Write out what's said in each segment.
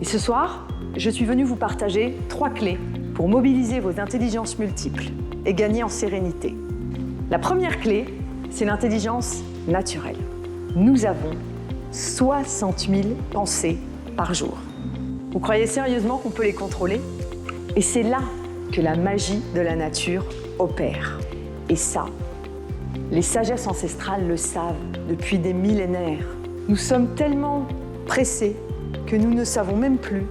Et ce soir, je suis venue vous partager 3 clés pour mobiliser vos intelligences multiples et gagner en sérénité. La première clé, c'est l'intelligence naturelle. Nous avons 60 000 pensées par jour. Vous croyez sérieusement qu'on peut les contrôler? Et c'est là que la magie de la nature opère. Et ça, les sagesses ancestrales le savent depuis des millénaires. Nous sommes tellement pressés que nous ne savons même plus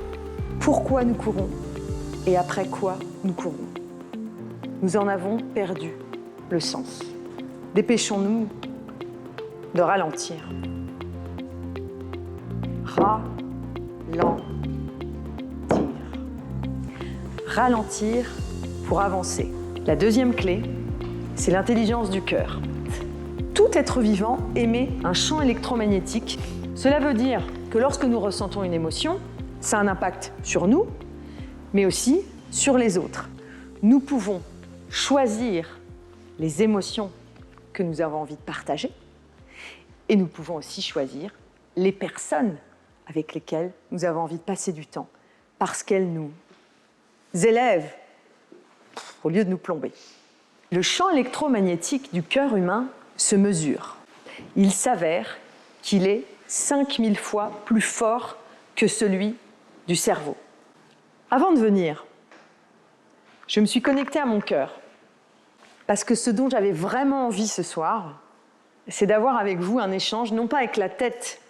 pourquoi nous courons et après quoi nous courons. Nous en avons perdu le sens. Dépêchons-nous de ralentir. Ralentir pour avancer. La deuxième clé, c'est l'intelligence du cœur. Tout être vivant émet un champ électromagnétique. Cela veut dire que lorsque nous ressentons une émotion, ça a un impact sur nous, mais aussi sur les autres. Nous pouvons choisir les émotions que nous avons envie de partager et nous pouvons aussi choisir les personnes avec lesquelles nous avons envie de passer du temps parce qu'elles nous élèvent au lieu de nous plomber. Le champ électromagnétique du cœur humain se mesure. Il s'avère qu'il est 5000 fois plus fort que celui du cerveau. Avant de venir, je me suis connectée à mon cœur parce que ce dont j'avais vraiment envie ce soir, c'est d'avoir avec vous un échange, non pas avec la tête,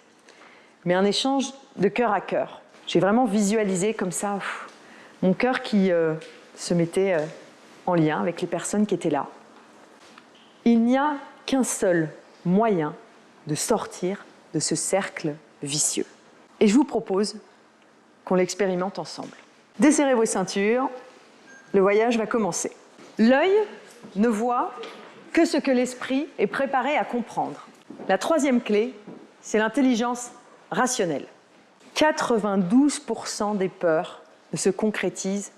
mais un échange de cœur à cœur. J'ai vraiment visualisé comme ça mon cœur qui se mettait en lien avec les personnes qui étaient là. Il n'y a qu'un seul moyen de sortir de ce cercle vicieux. Et je vous propose qu'on l'expérimente ensemble. Desserrez vos ceintures, le voyage va commencer. L'œil ne voit que ce que l'esprit est préparé à comprendre. La troisième clé, c'est l'intelligence rationnelle. 92% des peurs ne se concrétisent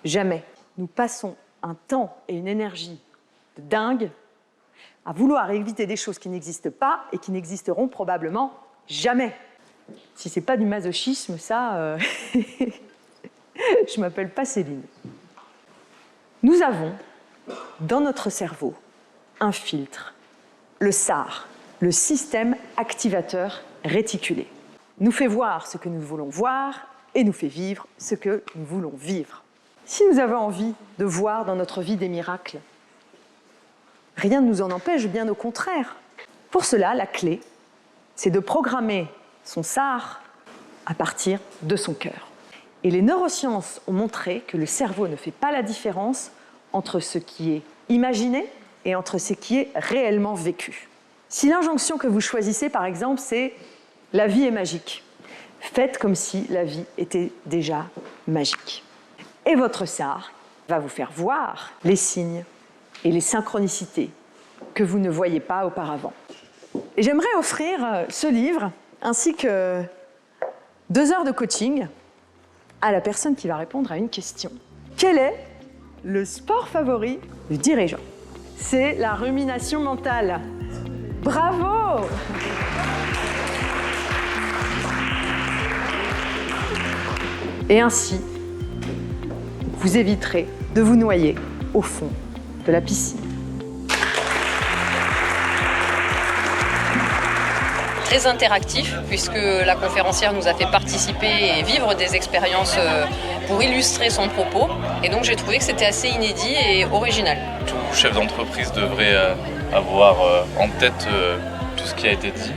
jamais. Nous passons un temps et une énergie de dingue à vouloir éviter des choses qui n'existent pas et qui n'existeront probablement jamais. Si ce n'est pas du masochisme, ça, je ne m'appelle pas Céline. Nous avons, dans notre cerveau, un filtre, le SAR, le système activateur réticulé. Nous fait voir ce que nous voulons voir et nous fait vivre ce que nous voulons vivre. Si nous avons envie de voir dans notre vie des miracles, rien ne nous en empêche, bien au contraire. Pour cela, la clé, c'est de programmer son SAR à partir de son cœur. Et les neurosciences ont montré que le cerveau ne fait pas la différence entre ce qui est imaginé et entre ce qui est réellement vécu. Si l'injonction que vous choisissez, par exemple, c'est « la vie est magique », faites comme si la vie était déjà magique. Et votre SAR va vous faire voir les signes et les synchronicités que vous ne voyiez pas auparavant. Et j'aimerais offrir ce livre ainsi que 2 heures de coaching à la personne qui va répondre à une question. Quel est le sport favori du dirigeant? C'est la rumination mentale. Bravo! Et ainsi, vous éviterez de vous noyer au fond de la piscine. Très interactif puisque la conférencière nous a fait participer et vivre des expériences pour illustrer son propos et donc j'ai trouvé que c'était assez inédit et original. Tout chef d'entreprise devrait avoir en tête tout ce qui a été dit.